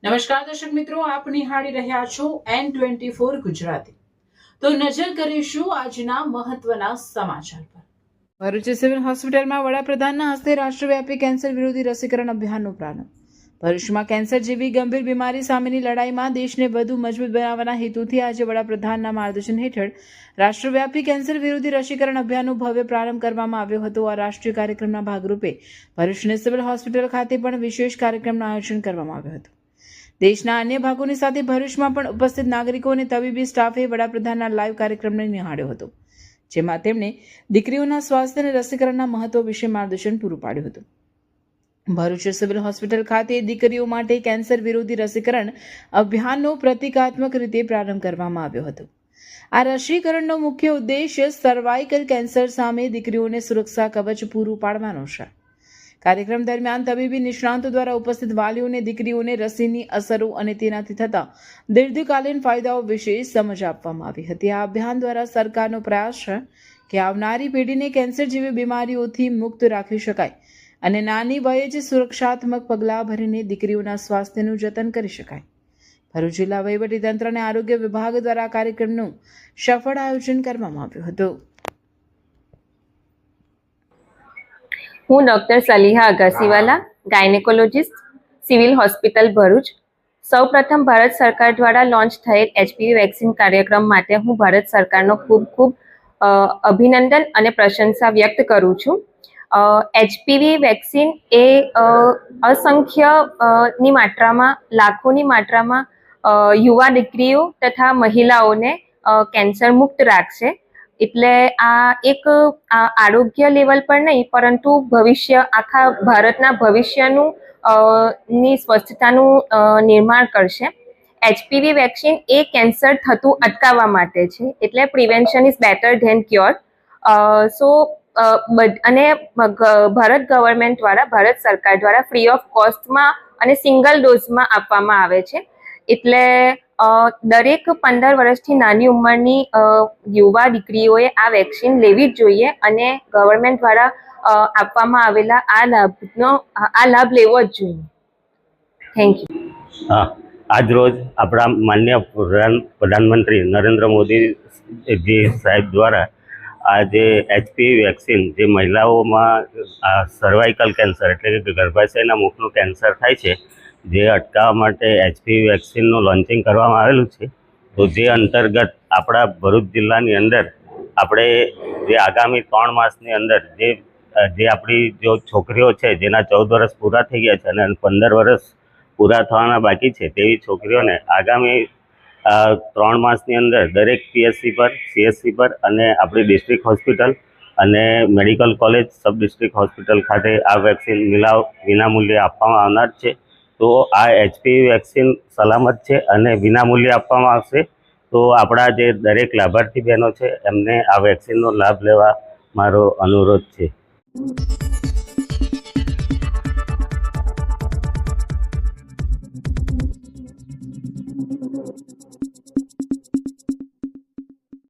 નમસ્કાર દર્શક મિત્રો, આપ નિહાળી રહ્યા છો N24 ગુજરાતી। તો નજર કરીશું આજના મહત્વના સમાચાર પર। ભરૂચ સિવિલ હોસ્પિટલમાં વડાપ્રધાનના હસ્તે રાષ્ટ્રવ્યાપી કેન્સર વિરોધી રસીકરણ અભિયાનનો પ્રારંભ। ભરૂચમાં કેન્સર જેવી ગંભીર બીમારી સામેની લડાઈમાં દેશને વધુ મજબૂત બનાવવાના હેતુથી આજે વડાપ્રધાનના માર્ગદર્શન હેઠળ રાષ્ટ્રવ્યાપી કેન્સર વિરોધી રસીકરણ અભિયાનનો ભવ્ય પ્રારંભ કરવામાં આવ્યો હતો। આ રાષ્ટ્રીય કાર્યક્રમના ભાગરૂપે ભરૂચની સિવિલ હોસ્પિટલ ખાતે પણ વિશેષ કાર્યક્રમનું આયોજન કરવામાં આવ્યું હતું। દેશના અન્ય ભાગોની સાથે ભરૂચમાં પણ ઉપસ્થિત નાગરિકો અને તબીબી સ્ટાફે વડાપ્રધાનના લાઈવ કાર્યક્રમને નિહાળ્યો હતો, જેમાં તેમણે દીકરીઓના સ્વાસ્થ્ય અને રસીકરણના મહત્વ વિશે માર્ગદર્શન પૂરું પાડ્યું હતું। ભરૂચ સિવિલ હોસ્પિટલ ખાતે દીકરીઓ માટે કેન્સર વિરોધી રસીકરણ અભિયાનનો પ્રતિકાત્મક રીતે પ્રારંભ કરવામાં આવ્યો હતો। આ રસીકરણનો મુખ્ય ઉદ્દેશ્ય સર્વાઇકલ કેન્સર સામે દીકરીઓને સુરક્ષા કવચ પૂરું પાડવાનો છે। કાર્યક્રમ દરમિયાન તબીબી નિષ્ણાંતો દ્વારા ઉપસ્થિત વાલીઓને દીકરીઓને રસીની અસરો અને તેનાથી થતા દીર્ઘકાલીન ફાયદાઓ વિશે સમજ આપવામાં આવી હતી। આ અભિયાન દ્વારા સરકારનો પ્રયાસ છે કે આવનારી પેઢીને કેન્સર જેવી બીમારીઓથી મુક્ત રાખી શકાય અને નાની વયે જ સુરક્ષાત્મક પગલાં ભરીને દીકરીઓના સ્વાસ્થ્યનું જતન કરી શકાય। ભરૂચ જિલ્લા વહીવટીતંત્ર અને આરોગ્ય વિભાગ દ્વારા આ કાર્યક્રમનું સફળ આયોજન કરવામાં આવ્યું હતું। હું doctor Saliha Agasiwala, gynaecologist, civil hospital Bharuch. સૌપ્રથમ ભારત સરકાર દ્વારા લોન્ચ થયેલ HPV વેક્સિન કાર્યક્રમ માટે હું ભારત સરકારનો ખૂબ અભિનંદન અને પ્રશંસા વ્યક્ત કરું છું। HPV વેક્સિન એ અસંખ્ય ની માત્રામાં, લાખોની માત્રામાં યુવા દીકરીઓ તથા મહિલાઓને કેન્સર મુક્ત રાખશે। એટલે આ એક આરોગ્ય લેવલ પર નહીં, પરંતુ ભવિષ્ય, આખા ભારતના ભવિષ્યનું ની સ્વસ્થતાનું નિર્માણ કરશે। HPV વેક્સિન એ કેન્સર થતું અટકાવવા માટે છે, એટલે prevention is better than cure. અને ભારત ગવર્મેન્ટ દ્વારા, ભારત સરકાર દ્વારા ફ્રી ઓફ કોસ્ટમાં અને સિંગલ ડોઝમાં આપવામાં આવે છે। એટલે દરેક 15 વર્ષથી નાની ઉંમરની યુવા દીકરીઓએ આ વેક્સિન લેવી જ જોઈએ અને ગવર્મેન્ટ દ્વારા આપવામાં આવેલા આ લાભ લેવો જ જોઈએ। Thank you. આજ રોજ આપણા માનનીય પ્રધાનમંત્રી નરેન્દ્ર મોદીજી સાહેબ દ્વારા આજે HPV વેક્સિન, જે મહિલાઓમાં સર્વાઇકલ કેન્સર એટલે કે ગર્ભાશયના મુખનું કેન્સર થાય છે, જે અટકાવવા માટે HPV વેક્સિનનું લોન્ચિંગ કરવામાં આવેલું છે। તો જે અંતર્ગત આપણા ભરૂચ જિલ્લાની અંદર આપણે જે આગામી 3 માસની અંદર જે આપણી જો છોકરીઓ છે જેના 14 વર્ષ પૂરા થઈ ગયા છે અને 15 વર્ષ પૂરા થવાના બાકી છે, તેવી છોકરીઓને આગામી 3 માસની અંદર દરેક PSC પર, CSC પર અને આપણી ડિસ્ટ્રિક્ટ હોસ્પિટલ અને medical college, sub district hospital ખાતે આ વેક્સિન વિનામૂલ્યે આપવામાં આવનાર છે। તો આ HPV વેક્સિન સલામત છે અને વિનામૂલ્યે આપવામાં આવશે। તો આપણા જે દરેક લાભાર્થી બહેનો છે એમને આ વેક્સિનનો લાભ લેવા મારો અનુરોધ છે।